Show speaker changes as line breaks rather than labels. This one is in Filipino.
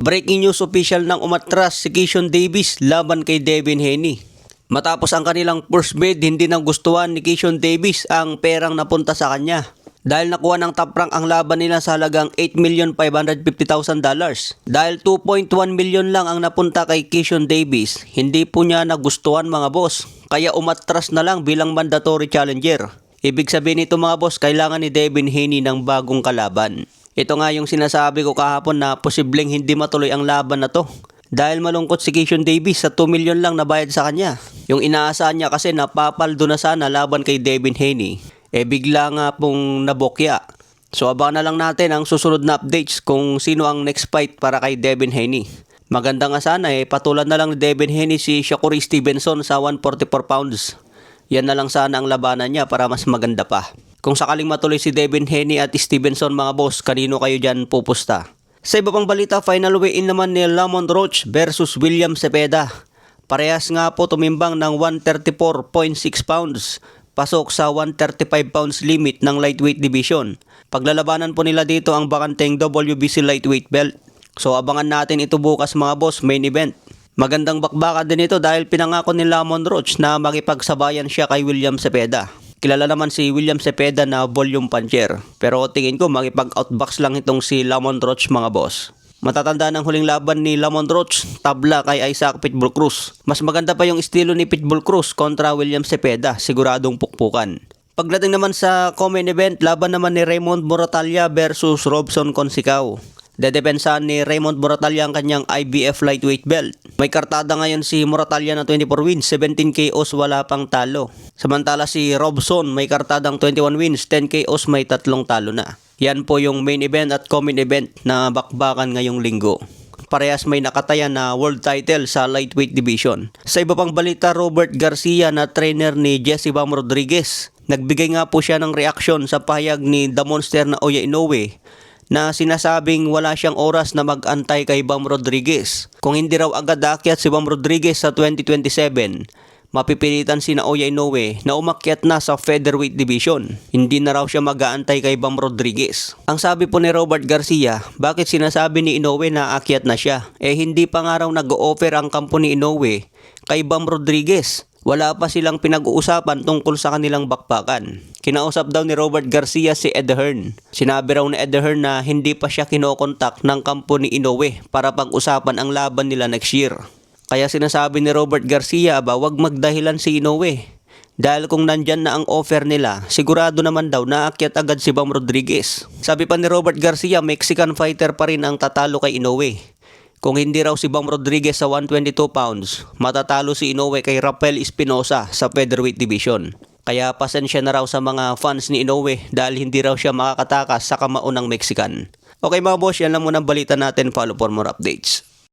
Breaking news, official ng umatras si Keyshawn Davis laban kay Devin Haney. Matapos ang kanilang first bid, hindi nagustuhan ni Keyshawn Davis ang perang napunta sa kanya. Dahil nakuha ng top rank ang laban nila sa halagang $8,550,000. Dahil 2.1 million lang ang napunta kay Keyshawn Davis, hindi po niya nagustuhan mga boss. Kaya umatras na lang bilang mandatory challenger. Ibig sabihin nito mga boss, kailangan ni Devin Haney ng bagong kalaban. Ito nga yung sinasabi ko kahapon na posibleng hindi matuloy ang laban na to. Dahil malungkot si Keyshawn Davis sa 2 million lang na bayad sa kanya. Yung inaasahan niya kasi napapaldo na sana laban kay Devin Haney. Bigla nga pong nabokya. So abangan na lang natin ang susunod na updates kung sino ang next fight para kay Devin Haney. Maganda nga sana patulan na lang ni Devin Haney si Shakur Stevenson sa 144 pounds. Yan na lang sana ang labanan niya para mas maganda pa. Kung sakaling matuloy si Devin Haney at Stevenson mga boss, kanino kayo dyan pupusta? Sa iba pang balita, final weigh-in naman ni Lamont Roach versus William Cepeda. Parehas nga po tumimbang ng 134.6 pounds. Pasok sa 135 pounds limit ng lightweight division. Paglalabanan po nila dito ang bakanteng WBC lightweight belt. So abangan natin ito bukas mga boss, main event. Magandang bakbakan din ito dahil pinangako ni Lamont Roach na makipagsabayan siya kay William Cepeda. Kilala naman si William Cepeda na volume puncher. Pero tingin ko makipag-outbox lang itong si Lamont Roach mga boss. Matatanda ng huling laban ni Lamont Roach, tabla kay Isaac Pitbull Cruz. Mas maganda pa yung estilo ni Pitbull Cruz kontra William Cepeda, siguradong pukpukan. Pagdating naman sa co-main event, laban naman ni Raymond Moratalla versus Robson Consicao. Dedepensahan ni Raymond Moratalla ang kanyang IBF lightweight belt. May kartada ngayon si Moratalla na 24 wins, 17 KOs, wala pang talo. Samantala si Robson may kartadang 21 wins, 10 KOs, may 3 talo na. Yan po yung main event at co-main event na bakbakan ngayong linggo. Parehas may nakatayan na world title sa lightweight division. Sa iba pang balita, Robert Garcia na trainer ni Jesse Bam Rodriguez. Nagbigay nga po siya ng reaksyon sa pahayag ni The Monster na Oya Inoue na sinasabing wala siyang oras na mag-antay kay Bam Rodriguez. Kung hindi raw agad aakyat si Bam Rodriguez sa 2027, mapipilitan si Oya Inoue na umakyat na sa featherweight division. Hindi na raw siya mag-aantay kay Bam Rodriguez. Ang sabi po ni Robert Garcia, bakit sinasabi ni Inoue na aakyat na siya? Hindi pa nga raw nag-o-offer ang kampo ni Inoue kay Bam Rodriguez. Wala pa silang pinag-uusapan tungkol sa kanilang bakbakan. Kinausap daw ni Robert Garcia si Ed Hearn. Sinabi raw ni Ed Hearn na hindi pa siya kinokontak ng kampo ni Inoue para pag-usapan ang laban nila next year. Kaya sinasabi ni Robert Garcia wag magdahilan si Inoue. Dahil kung nandyan na ang offer nila, sigurado naman daw na aakyat agad si Bam Rodriguez. Sabi pa ni Robert Garcia, Mexican fighter pa rin ang tatalo kay Inoue. Kung hindi raw si Bam Rodriguez sa 122 pounds, matatalo si Inoue kay Rafael Espinosa sa featherweight division. Kaya pasensya na raw sa mga fans ni Inoue dahil hindi raw siya makakatakas sa kamao ng Mexican. Okay mga boss, yan lang muna ang balita natin. Follow for more updates.